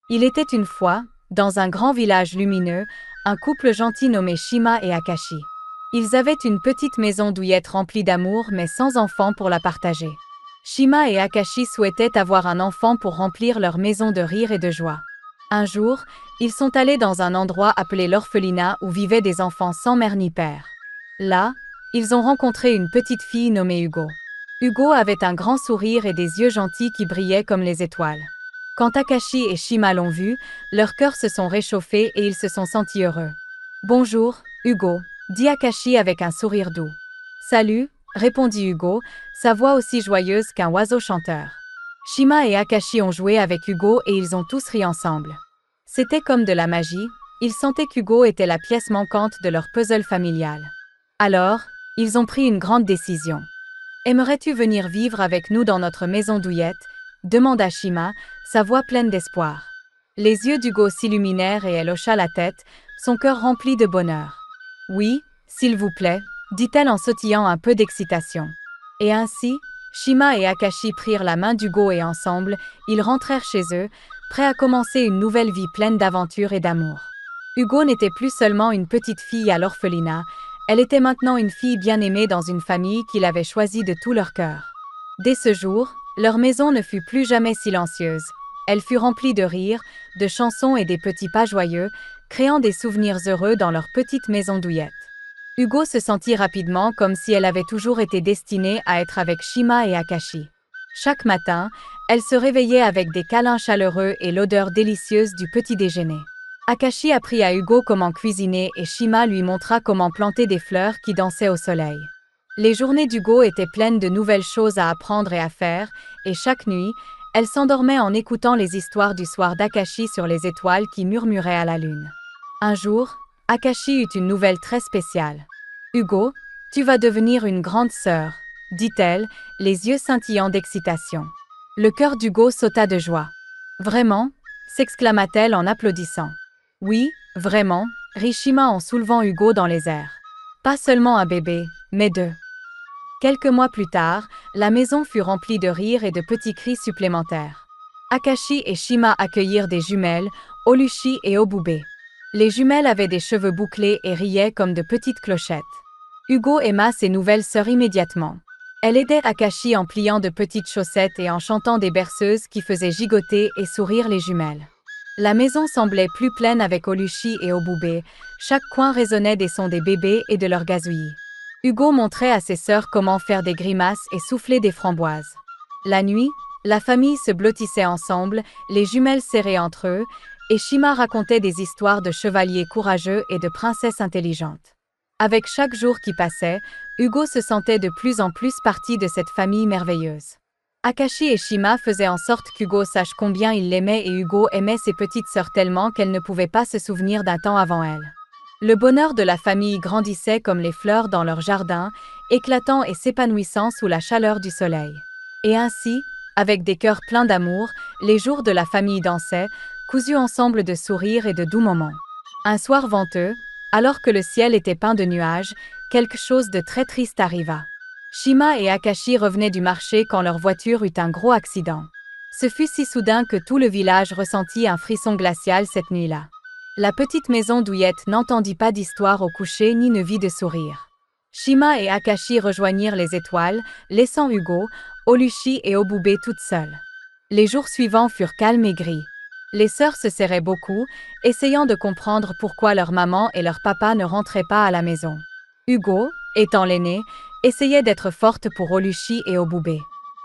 Il était une fois, dans un grand village lumineux, un couple gentil nommé Shima et Akashi. Ils avaient une petite maison douillette remplie d'amour mais sans enfant pour la partager. Shima et Akashi souhaitaient avoir un enfant pour remplir leur maison de rire et de joie. Un jour, ils sont allés dans un endroit appelé l'orphelinat où vivaient des enfants sans mère ni père. Là, ils ont rencontré une petite fille nommée Hugo. Hugo avait un grand sourire et des yeux gentils qui brillaient comme les étoiles. Quand Takashi et Shima l'ont vu, leurs cœurs se sont réchauffés et ils se sont sentis heureux. « Bonjour, Hugo », dit Akashi avec un sourire doux. « Salut », répondit Hugo, sa voix aussi joyeuse qu'un oiseau chanteur. Shima et Akashi ont joué avec Hugo et ils ont tous ri ensemble. C'était comme de la magie, ils sentaient qu'Hugo était la pièce manquante de leur puzzle familial. Alors, ils ont pris une grande décision. « Aimerais-tu venir vivre avec nous dans notre maison douillette ?» demanda Shima, sa voix pleine d'espoir. Les yeux d'Hugo s'illuminèrent et elle hocha la tête, son cœur rempli de bonheur. « Oui, s'il vous plaît », dit-elle en sautillant un peu d'excitation. Et ainsi, Shima et Akashi prirent la main d'Hugo et ensemble, ils rentrèrent chez eux, prêts à commencer une nouvelle vie pleine d'aventures et d'amour. Hugo n'était plus seulement une petite fille à l'orphelinat, elle était maintenant une fille bien-aimée dans une famille qu'il avait choisie de tout leur cœur. Dès ce jour, leur maison ne fut plus jamais silencieuse. Elle fut remplie de rires, de chansons et des petits pas joyeux, créant des souvenirs heureux dans leur petite maison douillette. Hugo se sentit rapidement comme si elle avait toujours été destinée à être avec Shima et Akashi. Chaque matin, elle se réveillait avec des câlins chaleureux et l'odeur délicieuse du petit déjeuner. Akashi apprit à Hugo comment cuisiner et Shima lui montra comment planter des fleurs qui dansaient au soleil. Les journées d'Hugo étaient pleines de nouvelles choses à apprendre et à faire, et chaque nuit, elle s'endormait en écoutant les histoires du soir d'Akashi sur les étoiles qui murmuraient à la lune. Un jour, Akashi eut une nouvelle très spéciale. « Hugo, tu vas devenir une grande sœur », dit-elle, les yeux scintillants d'excitation. Le cœur d'Hugo sauta de joie. « Vraiment ?» s'exclama-t-elle en applaudissant. « Oui, vraiment », rit Shima en soulevant Hugo dans les airs. « Pas seulement un bébé, mais deux. » Quelques mois plus tard, la maison fut remplie de rires et de petits cris supplémentaires. Akashi et Shima accueillirent des jumelles, Oluchi et Obube. Les jumelles avaient des cheveux bouclés et riaient comme de petites clochettes. Hugo aima ses nouvelles sœurs immédiatement. Elle aidait Akashi en pliant de petites chaussettes et en chantant des berceuses qui faisaient gigoter et sourire les jumelles. La maison semblait plus pleine avec Oluchi et Obube, chaque coin résonnait des sons des bébés et de leurs gazouillis. Hugo montrait à ses sœurs comment faire des grimaces et souffler des framboises. La nuit, la famille se blottissait ensemble, les jumelles serrées entre eux, et Shima racontait des histoires de chevaliers courageux et de princesses intelligentes. Avec chaque jour qui passait, Hugo se sentait de plus en plus partie de cette famille merveilleuse. Akashi et Shima faisaient en sorte qu'Hugo sache combien il l'aimait et Hugo aimait ses petites sœurs tellement qu'elles ne pouvaient pas se souvenir d'un temps avant elle. Le bonheur de la famille grandissait comme les fleurs dans leur jardin, éclatant et s'épanouissant sous la chaleur du soleil. Et ainsi, avec des cœurs pleins d'amour, les jours de la famille dansaient, cousus ensemble de sourires et de doux moments. Un soir venteux, alors que le ciel était peint de nuages, quelque chose de très triste arriva. Shima et Akashi revenaient du marché quand leur voiture eut un gros accident. Ce fut si soudain que tout le village ressentit un frisson glacial cette nuit-là. La petite maison douillette n'entendit pas d'histoire au coucher ni ne vit de sourire. Shima et Akashi rejoignirent les étoiles, laissant Hugo, Oluchi et Obube toutes seules. Les jours suivants furent calmes et gris. Les sœurs se serraient beaucoup, essayant de comprendre pourquoi leur maman et leur papa ne rentraient pas à la maison. Hugo, étant l'aîné, essayait d'être forte pour Oluchi et Obube.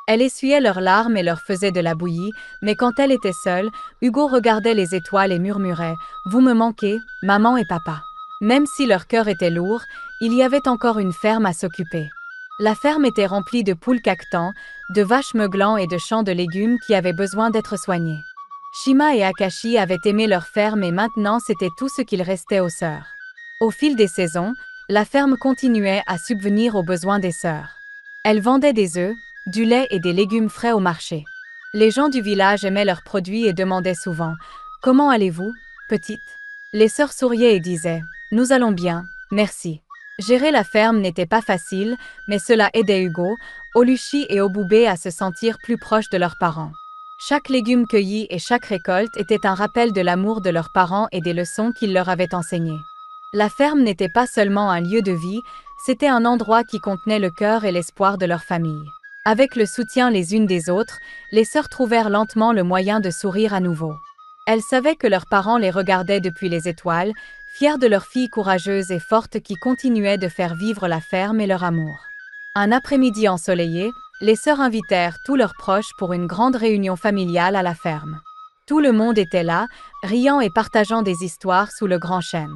Elle essuyait leurs larmes et leur faisait de la bouillie, mais quand elle était seule, Hugo regardait les étoiles et murmurait « Vous me manquez, maman et papa ». Même si leur cœur était lourd, il y avait encore une ferme à s'occuper. La ferme était remplie de poules caquetant, de vaches meuglant et de champs de légumes qui avaient besoin d'être soignés. Shima et Akashi avaient aimé leur ferme et maintenant c'était tout ce qu'il restait aux sœurs. Au fil des saisons, la ferme continuait à subvenir aux besoins des sœurs. Elles vendaient des œufs, du lait et des légumes frais au marché. Les gens du village aimaient leurs produits et demandaient souvent « Comment allez-vous, petite ?» Les sœurs souriaient et disaient « Nous allons bien, merci ». Gérer la ferme n'était pas facile, mais cela aidait Hugo, Oluchi et Obube à se sentir plus proches de leurs parents. Chaque légume cueilli et chaque récolte était un rappel de l'amour de leurs parents et des leçons qu'ils leur avaient enseignées. La ferme n'était pas seulement un lieu de vie, c'était un endroit qui contenait le cœur et l'espoir de leur famille. Avec le soutien les unes des autres, les sœurs trouvèrent lentement le moyen de sourire à nouveau. Elles savaient que leurs parents les regardaient depuis les étoiles, fiers de leur fille courageuse et forte qui continuait de faire vivre la ferme et leur amour. Un après-midi ensoleillé, les sœurs invitèrent tous leurs proches pour une grande réunion familiale à la ferme. Tout le monde était là, riant et partageant des histoires sous le grand chêne.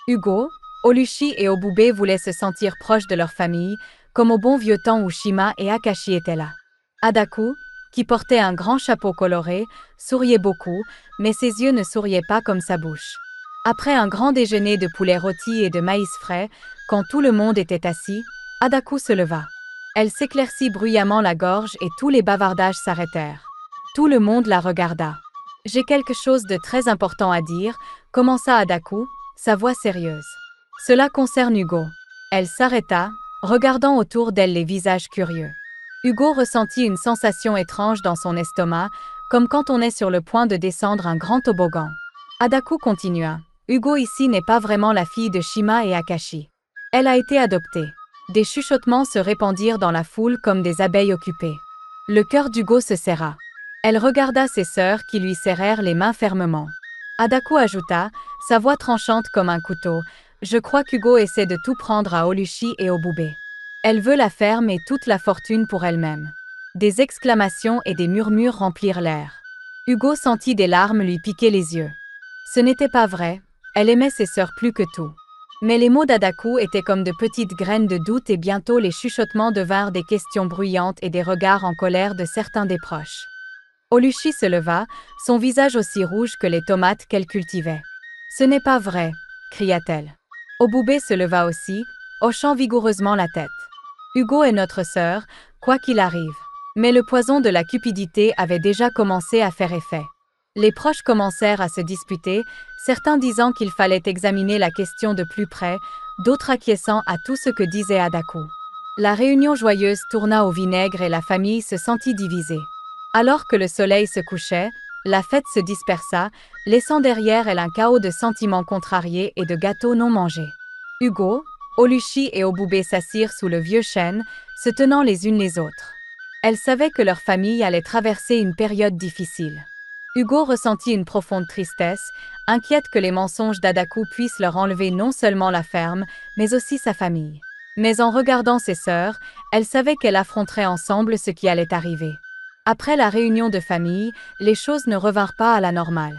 Hugo, Oluchi et Obube voulaient se sentir proches de leur famille, comme au bon vieux temps où Shima et Akashi étaient là. Adaku, qui portait un grand chapeau coloré, souriait beaucoup, mais ses yeux ne souriaient pas comme sa bouche. Après un grand déjeuner de poulet rôti et de maïs frais, quand tout le monde était assis, Adaku se leva. Elle s'éclaircit bruyamment la gorge et tous les bavardages s'arrêtèrent. Tout le monde la regarda. « J'ai quelque chose de très important à dire », commença Adaku, sa voix sérieuse. « Cela concerne Hugo. » Elle s'arrêta, regardant autour d'elle les visages curieux. Hugo ressentit une sensation étrange dans son estomac, comme quand on est sur le point de descendre un grand toboggan. Adaku continua. « Hugo ici n'est pas vraiment la fille de Shima et Akashi. Elle a été adoptée. » Des chuchotements se répandirent dans la foule comme des abeilles occupées. Le cœur d'Hugo se serra. Elle regarda ses sœurs qui lui serrèrent les mains fermement. Adaku ajouta, sa voix tranchante comme un couteau, « Je crois qu'Hugo essaie de tout prendre à Oluchi et Obube. Elle veut la ferme et toute la fortune pour elle-même. » Des exclamations et des murmures remplirent l'air. Hugo sentit des larmes lui piquer les yeux. Ce n'était pas vrai, elle aimait ses sœurs plus que tout. Mais les mots d'Adaku étaient comme de petites graines de doute et bientôt les chuchotements devinrent des questions bruyantes et des regards en colère de certains des proches. Oluchi se leva, son visage aussi rouge que les tomates qu'elle cultivait. « Ce n'est pas vrai !» cria-t-elle. Obube se leva aussi, hochant vigoureusement la tête. « Hugo est notre sœur, quoi qu'il arrive. » Mais le poison de la cupidité avait déjà commencé à faire effet. Les proches commencèrent à se disputer, certains disant qu'il fallait examiner la question de plus près, d'autres acquiesçant à tout ce que disait Adaku. La réunion joyeuse tourna au vinaigre et la famille se sentit divisée. Alors que le soleil se couchait, la fête se dispersa, laissant derrière elle un chaos de sentiments contrariés et de gâteaux non mangés. Hugo, Oluchi et Obube s'assirent sous le vieux chêne, se tenant les unes les autres. Elles savaient que leur famille allait traverser une période difficile. Hugo ressentit une profonde tristesse, inquiète que les mensonges d'Adaku puissent leur enlever non seulement la ferme, mais aussi sa famille. Mais en regardant ses sœurs, elle savait qu'elles affronteraient ensemble ce qui allait arriver. Après la réunion de famille, les choses ne revinrent pas à la normale.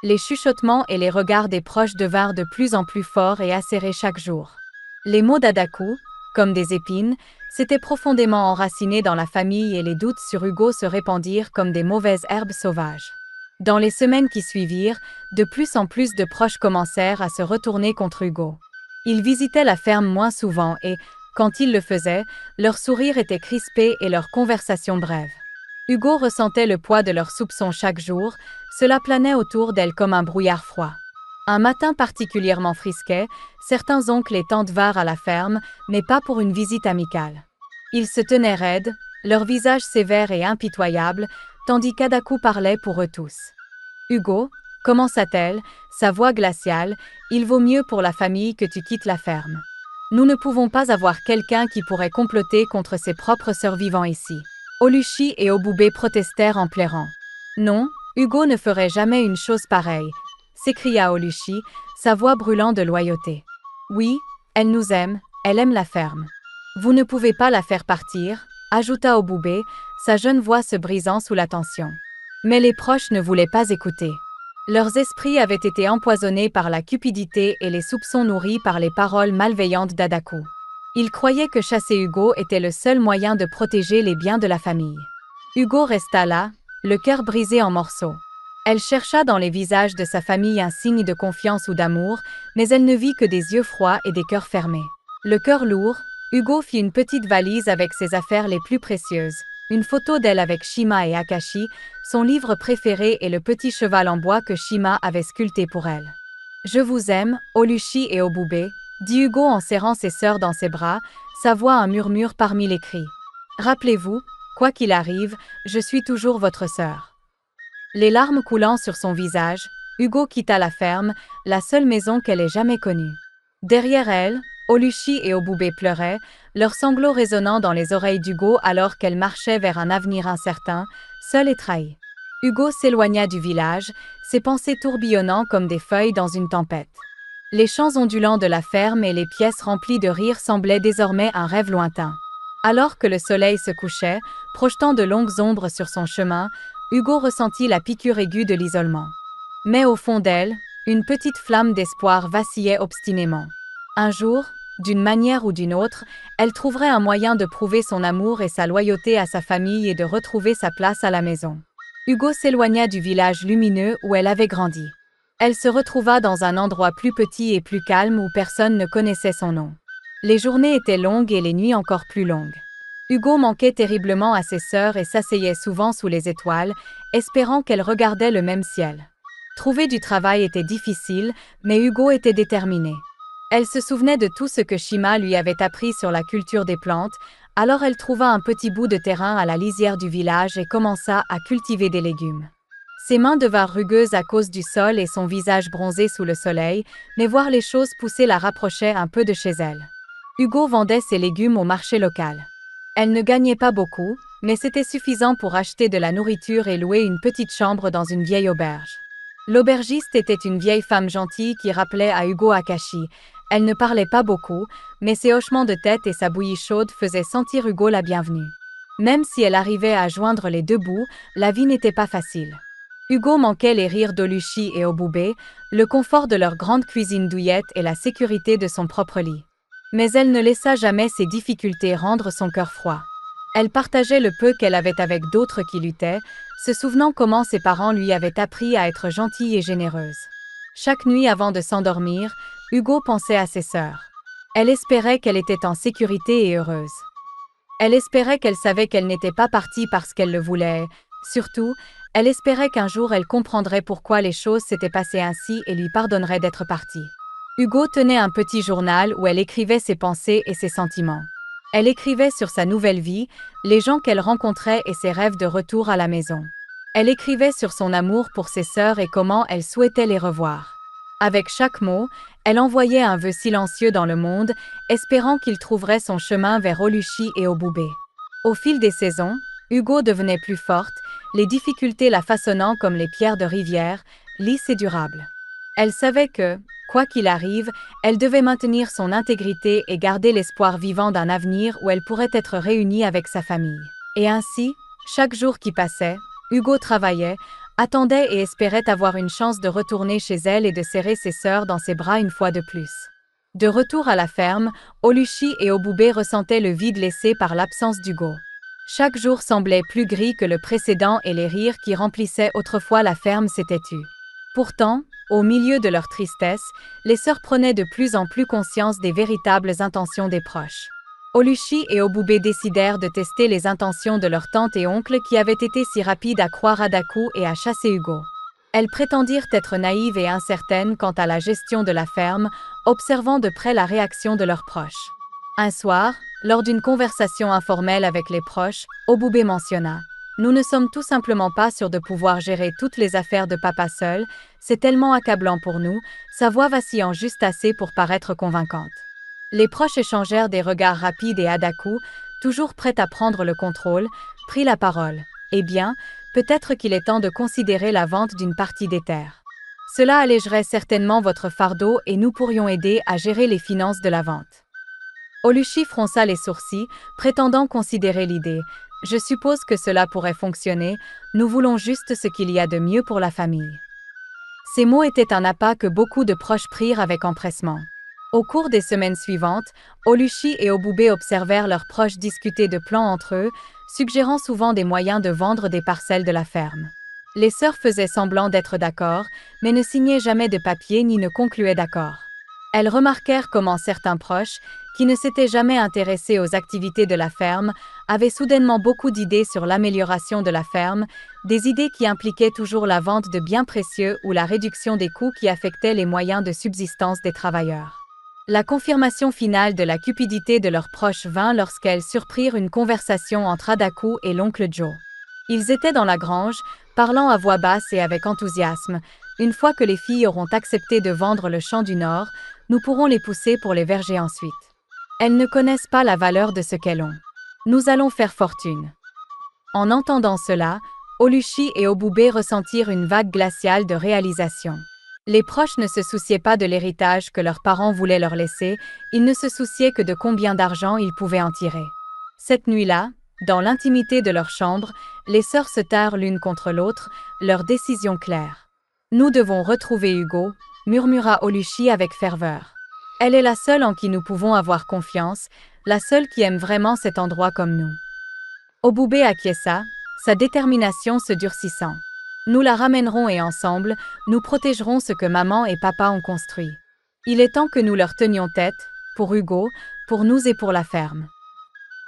Les chuchotements et les regards des proches devinrent de plus en plus forts et acérés chaque jour. Les mots d'Adaku, comme des épines, s'étaient profondément enracinés dans la famille et les doutes sur Hugo se répandirent comme des mauvaises herbes sauvages. Dans les semaines qui suivirent, de plus en plus de proches commencèrent à se retourner contre Hugo. Ils visitaient la ferme moins souvent et, quand ils le faisaient, leurs sourires étaient crispés et leurs conversations brèves. Hugo ressentait le poids de leurs soupçons chaque jour, cela planait autour d'elle comme un brouillard froid. Un matin particulièrement frisquet, certains oncles et tantes vinrent à la ferme, mais pas pour une visite amicale. Ils se tenaient raides, leurs visages sévères et impitoyables, tandis qu'Adaku parlait pour eux tous. « Hugo, commença-t-elle, sa voix glaciale, il vaut mieux pour la famille que tu quittes la ferme. Nous ne pouvons pas avoir quelqu'un qui pourrait comploter contre ses propres sœurs vivant ici. » Oluchi et Obube protestèrent en pleurant. « Non, Hugo ne ferait jamais une chose pareille, » s'écria Oluchi, sa voix brûlant de loyauté. « Oui, elle nous aime, elle aime la ferme. Vous ne pouvez pas la faire partir, » ajouta Obube, sa jeune voix se brisant sous la tension. Mais les proches ne voulaient pas écouter. Leurs esprits avaient été empoisonnés par la cupidité et les soupçons nourris par les paroles malveillantes d'Adaku. Ils croyaient que chasser Hugo était le seul moyen de protéger les biens de la famille. Hugo resta là, le cœur brisé en morceaux. Elle chercha dans les visages de sa famille un signe de confiance ou d'amour, mais elle ne vit que des yeux froids et des cœurs fermés. Le cœur lourd, Hugo fit une petite valise avec ses affaires les plus précieuses, une photo d'elle avec Shima et Akashi, son livre préféré et le petit cheval en bois que Shima avait sculpté pour elle. « Je vous aime, Oluchi et Obube », dit Hugo en serrant ses sœurs dans ses bras, sa voix un murmure parmi les cris. « Rappelez-vous, quoi qu'il arrive, je suis toujours votre sœur. » Les larmes coulant sur son visage, Hugo quitta la ferme, la seule maison qu'elle ait jamais connue. Derrière elle, Oluchi et Obubé pleuraient, leurs sanglots résonnant dans les oreilles d'Hugo alors qu'elle marchait vers un avenir incertain, seule et trahie. Hugo s'éloigna du village, ses pensées tourbillonnant comme des feuilles dans une tempête. Les champs ondulants de la ferme et les pièces remplies de rires semblaient désormais un rêve lointain. Alors que le soleil se couchait, projetant de longues ombres sur son chemin, Hugo ressentit la piqûre aiguë de l'isolement. Mais au fond d'elle, une petite flamme d'espoir vacillait obstinément. Un jour, d'une manière ou d'une autre, elle trouverait un moyen de prouver son amour et sa loyauté à sa famille et de retrouver sa place à la maison. Hugo s'éloigna du village lumineux où elle avait grandi. Elle se retrouva dans un endroit plus petit et plus calme où personne ne connaissait son nom. Les journées étaient longues et les nuits encore plus longues. Hugo manquait terriblement à ses sœurs et s'asseyait souvent sous les étoiles, espérant qu'elles regardaient le même ciel. Trouver du travail était difficile, mais Hugo était déterminé. Elle se souvenait de tout ce que Shima lui avait appris sur la culture des plantes, alors elle trouva un petit bout de terrain à la lisière du village et commença à cultiver des légumes. Ses mains devinrent rugueuses à cause du sol et son visage bronzé sous le soleil, mais voir les choses pousser la rapprochait un peu de chez elle. Hugo vendait ses légumes au marché local. Elle ne gagnait pas beaucoup, mais c'était suffisant pour acheter de la nourriture et louer une petite chambre dans une vieille auberge. L'aubergiste était une vieille femme gentille qui rappelait à Hugo Akashi. Elle ne parlait pas beaucoup, mais ses hochements de tête et sa bouillie chaude faisaient sentir Hugo la bienvenue. Même si elle arrivait à joindre les deux bouts, la vie n'était pas facile. Hugo manquait les rires d'Oluchi et Obubé, le confort de leur grande cuisine douillette et la sécurité de son propre lit. Mais elle ne laissa jamais ses difficultés rendre son cœur froid. Elle partageait le peu qu'elle avait avec d'autres qui luttaient, se souvenant comment ses parents lui avaient appris à être gentille et généreuse. Chaque nuit avant de s'endormir, Hugo pensait à ses sœurs. Elle espérait qu'elle était en sécurité et heureuse. Elle espérait qu'elle savait qu'elle n'était pas partie parce qu'elle le voulait. Surtout, elle espérait qu'un jour elle comprendrait pourquoi les choses s'étaient passées ainsi et lui pardonnerait d'être partie. Hugo tenait un petit journal où elle écrivait ses pensées et ses sentiments. Elle écrivait sur sa nouvelle vie, les gens qu'elle rencontrait et ses rêves de retour à la maison. Elle écrivait sur son amour pour ses sœurs et comment elle souhaitait les revoir. Avec chaque mot, elle envoyait un vœu silencieux dans le monde, espérant qu'il trouverait son chemin vers Oluchi et Obubé. Au fil des saisons, Hugo devenait plus forte, les difficultés la façonnant comme les pierres de rivière, lisses et durables. Elle savait que, quoi qu'il arrive, elle devait maintenir son intégrité et garder l'espoir vivant d'un avenir où elle pourrait être réunie avec sa famille. Et ainsi, chaque jour qui passait, Hugo travaillait, attendait et espérait avoir une chance de retourner chez elle et de serrer ses sœurs dans ses bras une fois de plus. De retour à la ferme, Oluchi et Obubé ressentaient le vide laissé par l'absence d'Hugo. Chaque jour semblait plus gris que le précédent et les rires qui remplissaient autrefois la ferme s'étaient tus. Pourtant, au milieu de leur tristesse, les sœurs prenaient de plus en plus conscience des véritables intentions des proches. Oluchi et Obubé décidèrent de tester les intentions de leur tante et oncle qui avaient été si rapides à croire à Daku et à chasser Hugo. Elles prétendirent être naïves et incertaines quant à la gestion de la ferme, observant de près la réaction de leurs proches. Un soir, lors d'une conversation informelle avec les proches, Obubé mentionna: « Nous ne sommes tout simplement pas sûrs de pouvoir gérer toutes les affaires de papa seul, c'est tellement accablant pour nous, sa voix vacillant juste assez pour paraître convaincante. » Les proches échangèrent des regards rapides et Adaku, toujours prête à prendre le contrôle, prit la parole. « Eh bien, peut-être qu'il est temps de considérer la vente d'une partie des terres. Cela allégerait certainement votre fardeau et nous pourrions aider à gérer les finances de la vente. » Oluchi fronça les sourcils, prétendant considérer l'idée. « Je suppose que cela pourrait fonctionner, nous voulons juste ce qu'il y a de mieux pour la famille. » Ces mots étaient un appât que beaucoup de proches prirent avec empressement. Au cours des semaines suivantes, Oluchi et Obubé observèrent leurs proches discuter de plans entre eux, suggérant souvent des moyens de vendre des parcelles de la ferme. Les sœurs faisaient semblant d'être d'accord, mais ne signaient jamais de papier ni ne concluaient d'accord. Elles remarquèrent comment certains proches, qui ne s'étaient jamais intéressés aux activités de la ferme, avaient soudainement beaucoup d'idées sur l'amélioration de la ferme, des idées qui impliquaient toujours la vente de biens précieux ou la réduction des coûts qui affectaient les moyens de subsistance des travailleurs. La confirmation finale de la cupidité de leurs proches vint lorsqu'elles surprirent une conversation entre Adaku et l'oncle Joe. Ils étaient dans la grange, parlant à voix basse et avec enthousiasme. Une fois que les filles auront accepté de vendre le champ du Nord, nous pourrons les pousser pour les verger ensuite. Elles ne connaissent pas la valeur de ce qu'elles ont. Nous allons faire fortune. En entendant cela, Oluchi et Obube ressentirent une vague glaciale de réalisation. Les proches ne se souciaient pas de l'héritage que leurs parents voulaient leur laisser, ils ne se souciaient que de combien d'argent ils pouvaient en tirer. Cette nuit-là, dans l'intimité de leur chambre, les sœurs se tinrent l'une contre l'autre, leur décision claire. « Nous devons retrouver Hugo », murmura Oluchi avec ferveur. « Elle est la seule en qui nous pouvons avoir confiance, la seule qui aime vraiment cet endroit comme nous. » Obube acquiesça, sa détermination se durcissant. « Nous la ramènerons et ensemble, nous protégerons ce que maman et papa ont construit. Il est temps que nous leur tenions tête, pour Hugo, pour nous et pour la ferme. »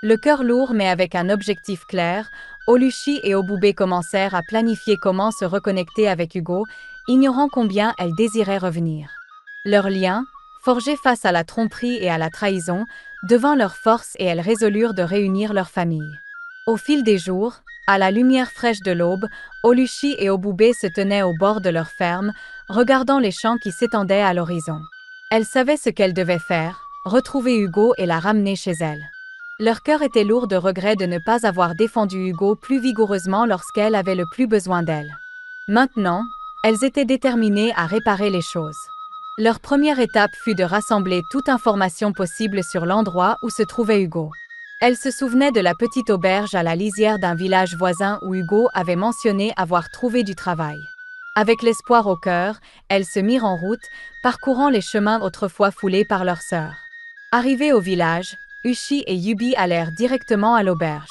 Le cœur lourd mais avec un objectif clair, Oluchi et Obube commencèrent à planifier comment se reconnecter avec Hugo, ignorant combien elle désirait revenir. Leur lien, forgé face à la tromperie et à la trahison, devint leur force et elles résolurent de réunir leur famille. Au fil des jours, à la lumière fraîche de l'aube, Oluchi et Obube se tenaient au bord de leur ferme, regardant les champs qui s'étendaient à l'horizon. Elles savaient ce qu'elles devaient faire, retrouver Hugo et la ramener chez elles. Leur cœur était lourd de regret de ne pas avoir défendu Hugo plus vigoureusement lorsqu'elle avait le plus besoin d'elle. Maintenant, elles étaient déterminées à réparer les choses. Leur première étape fut de rassembler toute information possible sur l'endroit où se trouvait Hugo. Elles se souvenaient de la petite auberge à la lisière d'un village voisin où Hugo avait mentionné avoir trouvé du travail. Avec l'espoir au cœur, elles se mirent en route, parcourant les chemins autrefois foulés par leurs sœurs. Arrivées au village, Uchi et Yubi allèrent directement à l'auberge.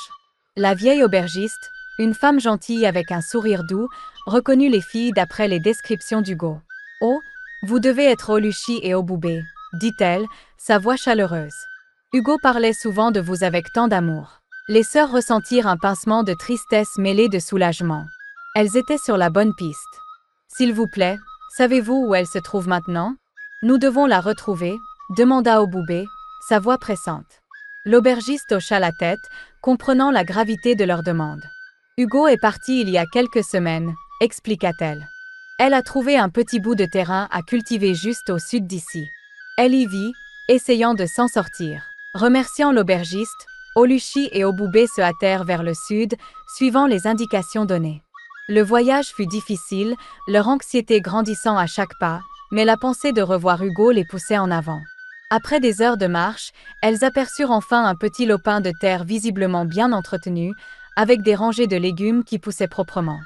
La vieille aubergiste, une femme gentille avec un sourire doux, reconnut les filles d'après les descriptions d'Hugo. « Oh, vous devez être Oluchi et Obube, » dit-elle, sa voix chaleureuse. « Hugo parlait souvent de vous avec tant d'amour. » Les sœurs ressentirent un pincement de tristesse mêlé de soulagement. Elles étaient sur la bonne piste. « S'il vous plaît, savez-vous où elle se trouve maintenant? Nous devons la retrouver, » demanda Obube, sa voix pressante. L'aubergiste hocha la tête, comprenant la gravité de leur demande. « Hugo est parti il y a quelques semaines, » expliqua-t-elle. Elle a trouvé un petit bout de terrain à cultiver juste au sud d'ici. Elle y vit, essayant de s'en sortir. Remerciant l'aubergiste, Oluchi et Obube se hâtèrent vers le sud, suivant les indications données. Le voyage fut difficile, leur anxiété grandissant à chaque pas, mais la pensée de revoir Hugo les poussait en avant. Après des heures de marche, elles aperçurent enfin un petit lopin de terre visiblement bien entretenu, avec des rangées de légumes qui poussaient proprement.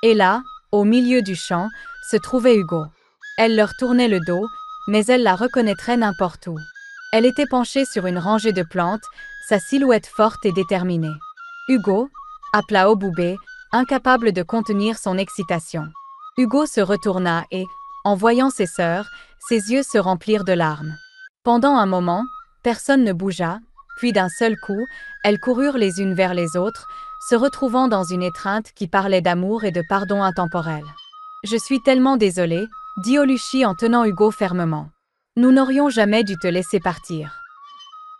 Et là, au milieu du champ, se trouvait Hugo. Elle leur tournait le dos, mais elle la reconnaîtrait n'importe où. Elle était penchée sur une rangée de plantes, sa silhouette forte et déterminée. « Hugo » appela Obube, incapable de contenir son excitation. Hugo se retourna et, en voyant ses sœurs, ses yeux se remplirent de larmes. Pendant un moment, personne ne bougea, puis d'un seul coup, elles coururent les unes vers les autres, se retrouvant dans une étreinte qui parlait d'amour et de pardon intemporel. « Je suis tellement désolée, » dit Oluchi en tenant Hugo fermement. « Nous n'aurions jamais dû te laisser partir. »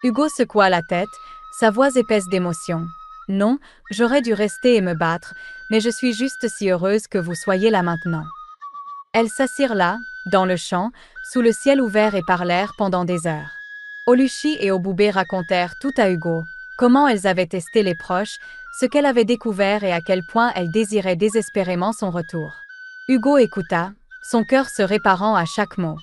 Hugo secoua la tête, sa voix épaisse d'émotion. « Non, j'aurais dû rester et me battre, mais je suis juste si heureuse que vous soyez là maintenant. » Elles s'assirent là, dans le champ, sous le ciel ouvert et parlèrent pendant des heures. Oluchi et Obube racontèrent tout à Hugo, comment elles avaient testé les proches, ce qu'elle avait découvert et à quel point elle désirait désespérément son retour. Hugo écouta, son cœur se réparant à chaque mot.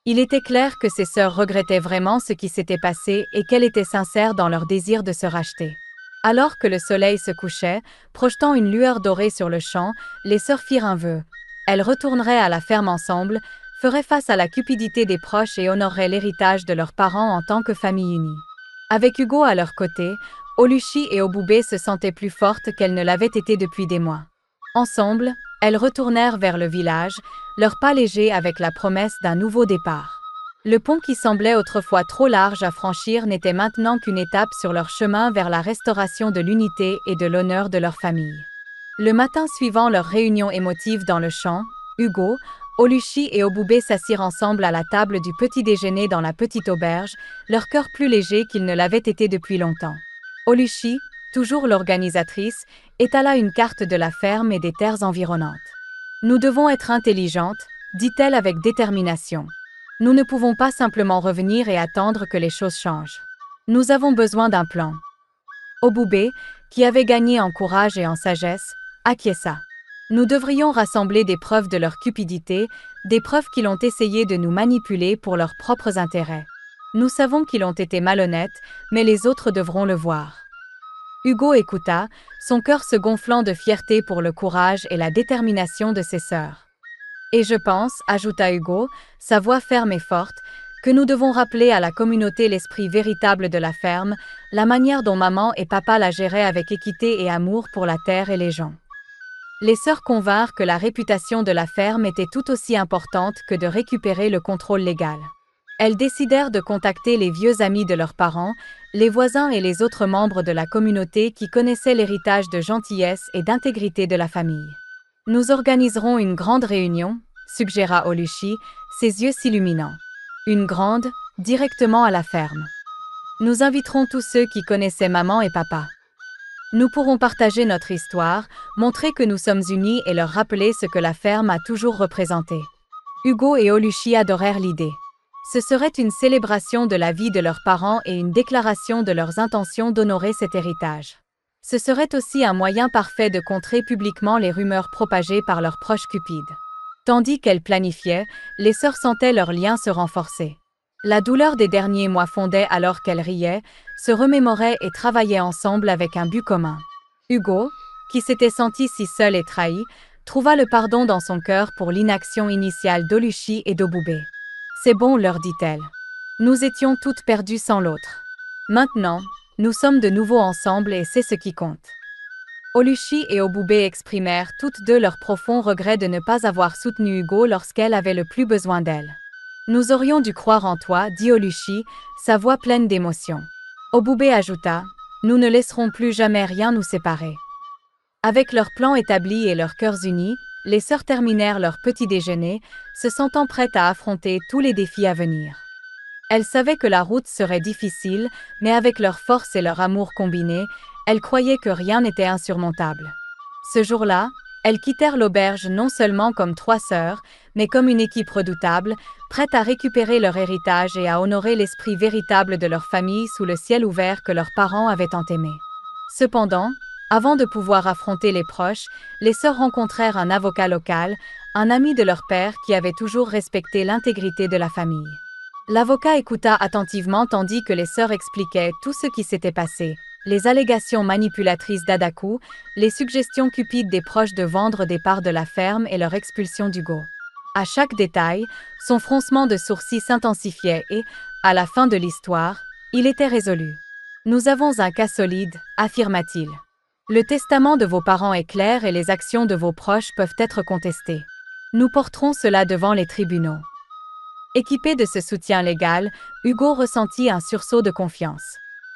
Il était clair que ses sœurs regrettaient vraiment ce qui s'était passé et qu'elles étaient sincères dans leur désir de se racheter. Alors que le soleil se couchait, projetant une lueur dorée sur le champ, les sœurs firent un vœu. Elles retourneraient à la ferme ensemble, feraient face à la cupidité des proches et honoreraient l'héritage de leurs parents en tant que famille unie. Avec Hugo à leur côté, Oluchi et Obube se sentaient plus fortes qu'elles ne l'avaient été depuis des mois. Ensemble, elles retournèrent vers le village, leurs pas légers avec la promesse d'un nouveau départ. Le pont qui semblait autrefois trop large à franchir n'était maintenant qu'une étape sur leur chemin vers la restauration de l'unité et de l'honneur de leur famille. Le matin suivant leur réunion émotive dans le champ, Hugo, Oluchi et Obube s'assirent ensemble à la table du petit déjeuner dans la petite auberge, leur cœur plus léger qu'ils ne l'avaient été depuis longtemps. Oluchi, toujours l'organisatrice, étala une carte de la ferme et des terres environnantes. Nous devons être intelligentes, dit-elle avec détermination. Nous ne pouvons pas simplement revenir et attendre que les choses changent. Nous avons besoin d'un plan. Oboubé, qui avait gagné en courage et en sagesse, acquiesça. Nous devrions rassembler des preuves de leur cupidité, des preuves qu'ils ont essayé de nous manipuler pour leurs propres intérêts. Nous savons qu'ils ont été malhonnêtes, mais les autres devront le voir. Hugo écouta, son cœur se gonflant de fierté pour le courage et la détermination de ses sœurs. Et je pense, ajouta Hugo, sa voix ferme et forte, que nous devons rappeler à la communauté l'esprit véritable de la ferme, la manière dont maman et papa la géraient avec équité et amour pour la terre et les gens. Les sœurs convinrent que la réputation de la ferme était tout aussi importante que de récupérer le contrôle légal. Elles décidèrent de contacter les vieux amis de leurs parents, les voisins et les autres membres de la communauté qui connaissaient l'héritage de gentillesse et d'intégrité de la famille. Nous organiserons une grande réunion, suggéra Oluchi, ses yeux s'illuminant. Une grande, directement à la ferme. Nous inviterons tous ceux qui connaissaient maman et papa. Nous pourrons partager notre histoire, montrer que nous sommes unis et leur rappeler ce que la ferme a toujours représenté. Hugo et Oluchi adorèrent l'idée. Ce serait une célébration de la vie de leurs parents et une déclaration de leurs intentions d'honorer cet héritage. Ce serait aussi un moyen parfait de contrer publiquement les rumeurs propagées par leurs proches cupides. Tandis qu'elles planifiaient, les sœurs sentaient leur lien se renforcer. La douleur des derniers mois fondait alors qu'elles riaient, se remémoraient et travaillaient ensemble avec un but commun. Hugo, qui s'était senti si seul et trahi, trouva le pardon dans son cœur pour l'inaction initiale d'Oluchi et d'Oboubé. « C'est bon, leur dit-elle. Nous étions toutes perdues sans l'autre. Maintenant, nous sommes de nouveau ensemble et c'est ce qui compte. » Oluchi et Oboubé exprimèrent toutes deux leur profond regret de ne pas avoir soutenu Hugo lorsqu'elle avait le plus besoin d'elle. « Nous aurions dû croire en toi, dit Oluchi, sa voix pleine d'émotion. Oboubé ajouta, « Nous ne laisserons plus jamais rien nous séparer. » Avec leur plan établi et leurs cœurs unis, les sœurs terminèrent leur petit déjeuner, se sentant prêtes à affronter tous les défis à venir. Elles savaient que la route serait difficile, mais avec leur force et leur amour combinés, elles croyaient que rien n'était insurmontable. Ce jour-là, elles quittèrent l'auberge non seulement comme 3 sœurs, mais comme une équipe redoutable, prête à récupérer leur héritage et à honorer l'esprit véritable de leur famille sous le ciel ouvert que leurs parents avaient tant aimé. Cependant, avant de pouvoir affronter les proches, les sœurs rencontrèrent un avocat local, un ami de leur père qui avait toujours respecté l'intégrité de la famille. L'avocat écouta attentivement tandis que les sœurs expliquaient tout ce qui s'était passé, les allégations manipulatrices d'Adaku, les suggestions cupides des proches de vendre des parts de la ferme et leur expulsion d'Hugo. À chaque détail, son froncement de sourcils s'intensifiait et, à la fin de l'histoire, il était résolu. « Nous avons un cas solide, affirma-t-il. Le testament de vos parents est clair et les actions de vos proches peuvent être contestées. Nous porterons cela devant les tribunaux. » Équipée de ce soutien légal, Hugo ressentit un sursaut de confiance.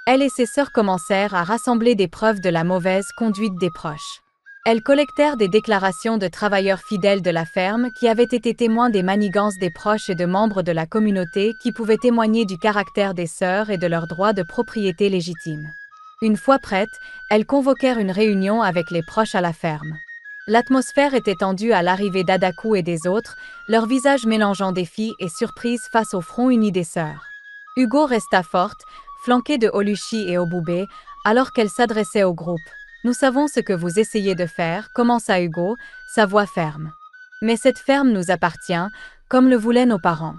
Elle et ses sœurs commencèrent à rassembler des preuves de la mauvaise conduite des proches. Elles collectèrent des déclarations de travailleurs fidèles de la ferme qui avaient été témoins des manigances des proches et de membres de la communauté qui pouvaient témoigner du caractère des sœurs et de leur droit de propriété légitime. Une fois prêtes, elles convoquèrent une réunion avec les proches à la ferme. L'atmosphère était tendue à l'arrivée d'Adaku et des autres, leurs visages mélangeant défi et surprise face au front uni des sœurs. Hugo resta forte, flanquée de Oluchi et Oboubé, alors qu'elle s'adressait au groupe. « Nous savons ce que vous essayez de faire, commença Hugo, sa voix ferme. Mais cette ferme nous appartient, comme le voulaient nos parents.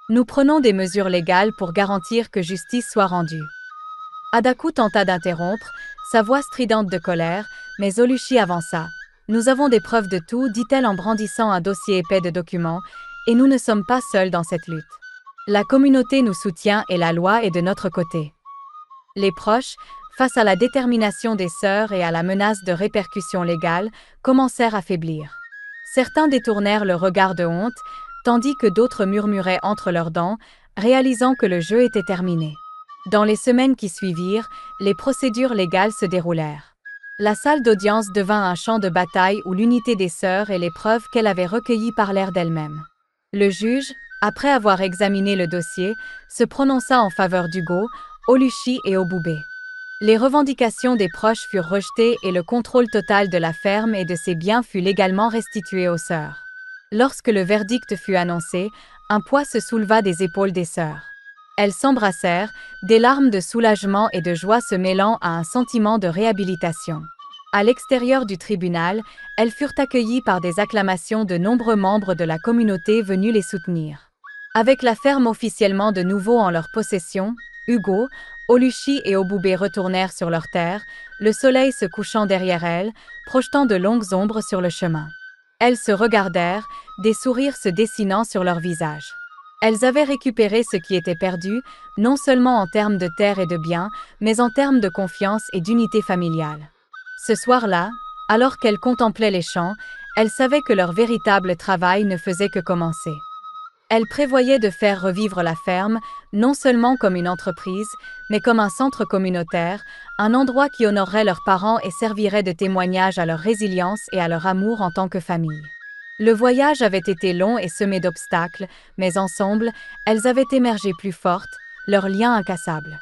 Nous prenons des mesures légales pour garantir que justice soit rendue. » Adaku tenta d'interrompre, sa voix stridente de colère, mais Oluchi avança. « Nous avons des preuves de tout, dit-elle en brandissant un dossier épais de documents, et nous ne sommes pas seuls dans cette lutte. La communauté nous soutient et la loi est de notre côté. » Les proches, face à la détermination des sœurs et à la menace de répercussions légales, commencèrent à faiblir. Certains détournèrent le regard de honte, tandis que d'autres murmuraient entre leurs dents, réalisant que le jeu était terminé. Dans les semaines qui suivirent, les procédures légales se déroulèrent. La salle d'audience devint un champ de bataille où l'unité des sœurs et les preuves qu'elle avait recueillies parlèrent d'elles-mêmes. Le juge, après avoir examiné le dossier, se prononça en faveur d'Hugo, Oluchi et Oboubé. Les revendications des proches furent rejetées et le contrôle total de la ferme et de ses biens fut légalement restitué aux sœurs. Lorsque le verdict fut annoncé, un poids se souleva des épaules des sœurs. Elles s'embrassèrent, des larmes de soulagement et de joie se mêlant à un sentiment de réhabilitation. À l'extérieur du tribunal, elles furent accueillies par des acclamations de nombreux membres de la communauté venus les soutenir. Avec la ferme officiellement de nouveau en leur possession, Hugo, Oluchi et Obube retournèrent sur leurs terres, le soleil se couchant derrière elles, projetant de longues ombres sur le chemin. Elles se regardèrent, des sourires se dessinant sur leurs visages. Elles avaient récupéré ce qui était perdu, non seulement en termes de terre et de biens, mais en termes de confiance et d'unité familiale. Ce soir-là, alors qu'elles contemplaient les champs, elles savaient que leur véritable travail ne faisait que commencer. Elles prévoyaient de faire revivre la ferme, non seulement comme une entreprise, mais comme un centre communautaire, un endroit qui honorerait leurs parents et servirait de témoignage à leur résilience et à leur amour en tant que famille. Le voyage avait été long et semé d'obstacles, mais ensemble, elles avaient émergé plus fortes, leur lien incassable.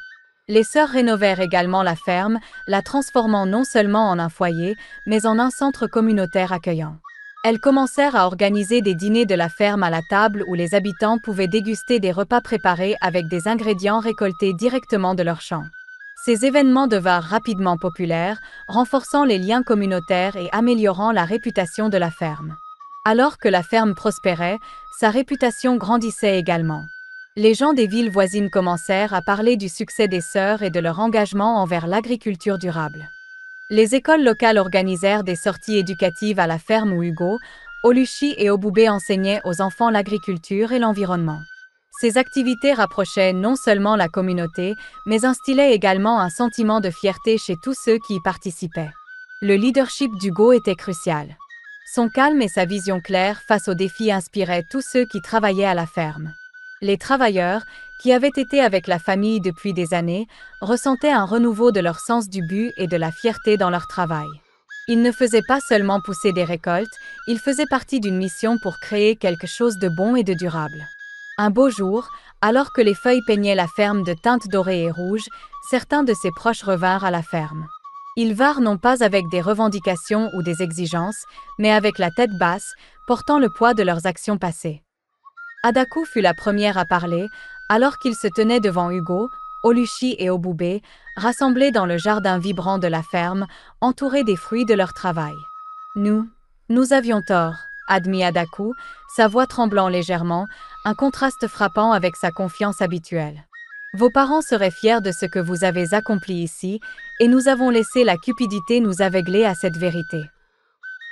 Les sœurs rénovèrent également la ferme, la transformant non seulement en un foyer, mais en un centre communautaire accueillant. Elles commencèrent à organiser des dîners de la ferme à la table où les habitants pouvaient déguster des repas préparés avec des ingrédients récoltés directement de leurs champs. Ces événements devinrent rapidement populaires, renforçant les liens communautaires et améliorant la réputation de la ferme. Alors que la ferme prospérait, sa réputation grandissait également. Les gens des villes voisines commencèrent à parler du succès des sœurs et de leur engagement envers l'agriculture durable. Les écoles locales organisèrent des sorties éducatives à la ferme où Hugo, Oluchi et Obube enseignaient aux enfants l'agriculture et l'environnement. Ces activités rapprochaient non seulement la communauté, mais instillaient également un sentiment de fierté chez tous ceux qui y participaient. Le leadership d'Hugo était crucial. Son calme et sa vision claire face aux défis inspiraient tous ceux qui travaillaient à la ferme. Les travailleurs, qui avaient été avec la famille depuis des années, ressentaient un renouveau de leur sens du but et de la fierté dans leur travail. Ils ne faisaient pas seulement pousser des récoltes, ils faisaient partie d'une mission pour créer quelque chose de bon et de durable. Un beau jour, alors que les feuilles peignaient la ferme de teintes dorées et rouges, certains de ses proches revinrent à la ferme. Ils vinrent non pas avec des revendications ou des exigences, mais avec la tête basse, portant le poids de leurs actions passées. Adaku fut la première à parler, alors qu'il se tenait devant Hugo, Oluchi et Obube, rassemblés dans le jardin vibrant de la ferme, entourés des fruits de leur travail. Nous avions tort, admit Adaku, sa voix tremblant légèrement, un contraste frappant avec sa confiance habituelle. Vos parents seraient fiers de ce que vous avez accompli ici, et nous avons laissé la cupidité nous aveugler à cette vérité.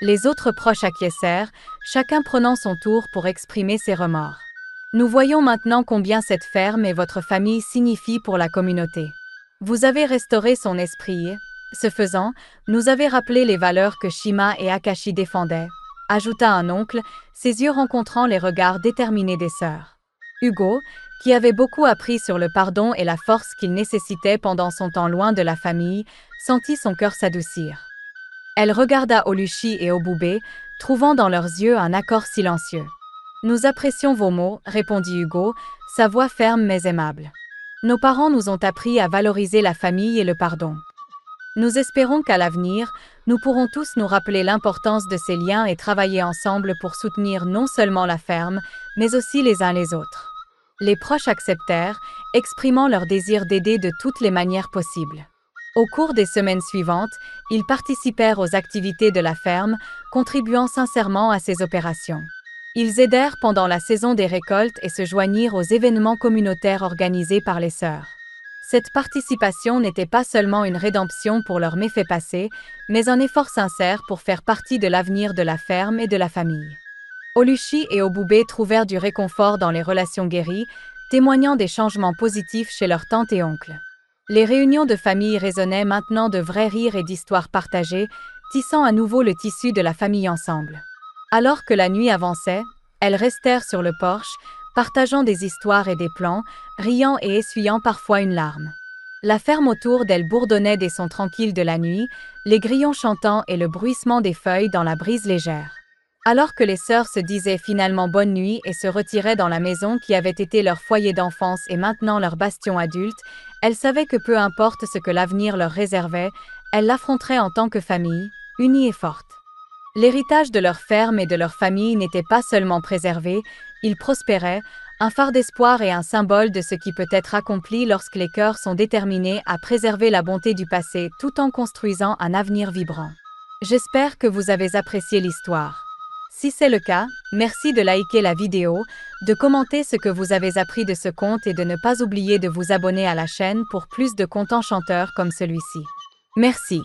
Les autres proches acquiescèrent, chacun prenant son tour pour exprimer ses remords. Nous voyons maintenant combien cette ferme et votre famille signifient pour la communauté. Vous avez restauré son esprit. Ce faisant, nous avez rappelé les valeurs que Shima et Akashi défendaient, ajouta un oncle, ses yeux rencontrant les regards déterminés des sœurs. Hugo, qui avait beaucoup appris sur le pardon et la force qu'il nécessitait pendant son temps loin de la famille, sentit son cœur s'adoucir. Elle regarda Oluchi et Obube, trouvant dans leurs yeux un accord silencieux. « Nous apprécions vos mots, répondit Hugo, sa voix ferme mais aimable. Nos parents nous ont appris à valoriser la famille et le pardon. Nous espérons qu'à l'avenir, nous pourrons tous nous rappeler l'importance de ces liens et travailler ensemble pour soutenir non seulement la ferme, mais aussi les uns les autres. » Les proches acceptèrent, exprimant leur désir d'aider de toutes les manières possibles. Au cours des semaines suivantes, ils participèrent aux activités de la ferme, contribuant sincèrement à ces opérations. Ils aidèrent pendant la saison des récoltes et se joignirent aux événements communautaires organisés par les sœurs. Cette participation n'était pas seulement une rédemption pour leurs méfaits passés, mais un effort sincère pour faire partie de l'avenir de la ferme et de la famille. Oluchi et Obube trouvèrent du réconfort dans les relations guéries, témoignant des changements positifs chez leurs tantes et oncles. Les réunions de famille résonnaient maintenant de vrais rires et d'histoires partagées, tissant à nouveau le tissu de la famille ensemble. Alors que la nuit avançait, elles restèrent sur le porche, partageant des histoires et des plans, riant et essuyant parfois une larme. La ferme autour d'elles bourdonnait des sons tranquilles de la nuit, les grillons chantant et le bruissement des feuilles dans la brise légère. Alors que les sœurs se disaient finalement bonne nuit et se retiraient dans la maison qui avait été leur foyer d'enfance et maintenant leur bastion adulte, elles savaient que peu importe ce que l'avenir leur réservait, elles l'affronteraient en tant que famille, unie et forte. L'héritage de leur ferme et de leur famille n'était pas seulement préservé, il prospérait, un phare d'espoir et un symbole de ce qui peut être accompli lorsque les cœurs sont déterminés à préserver la bonté du passé tout en construisant un avenir vibrant. J'espère que vous avez apprécié l'histoire. Si c'est le cas, merci de liker la vidéo, de commenter ce que vous avez appris de ce conte et de ne pas oublier de vous abonner à la chaîne pour plus de contes enchanteurs comme celui-ci. Merci.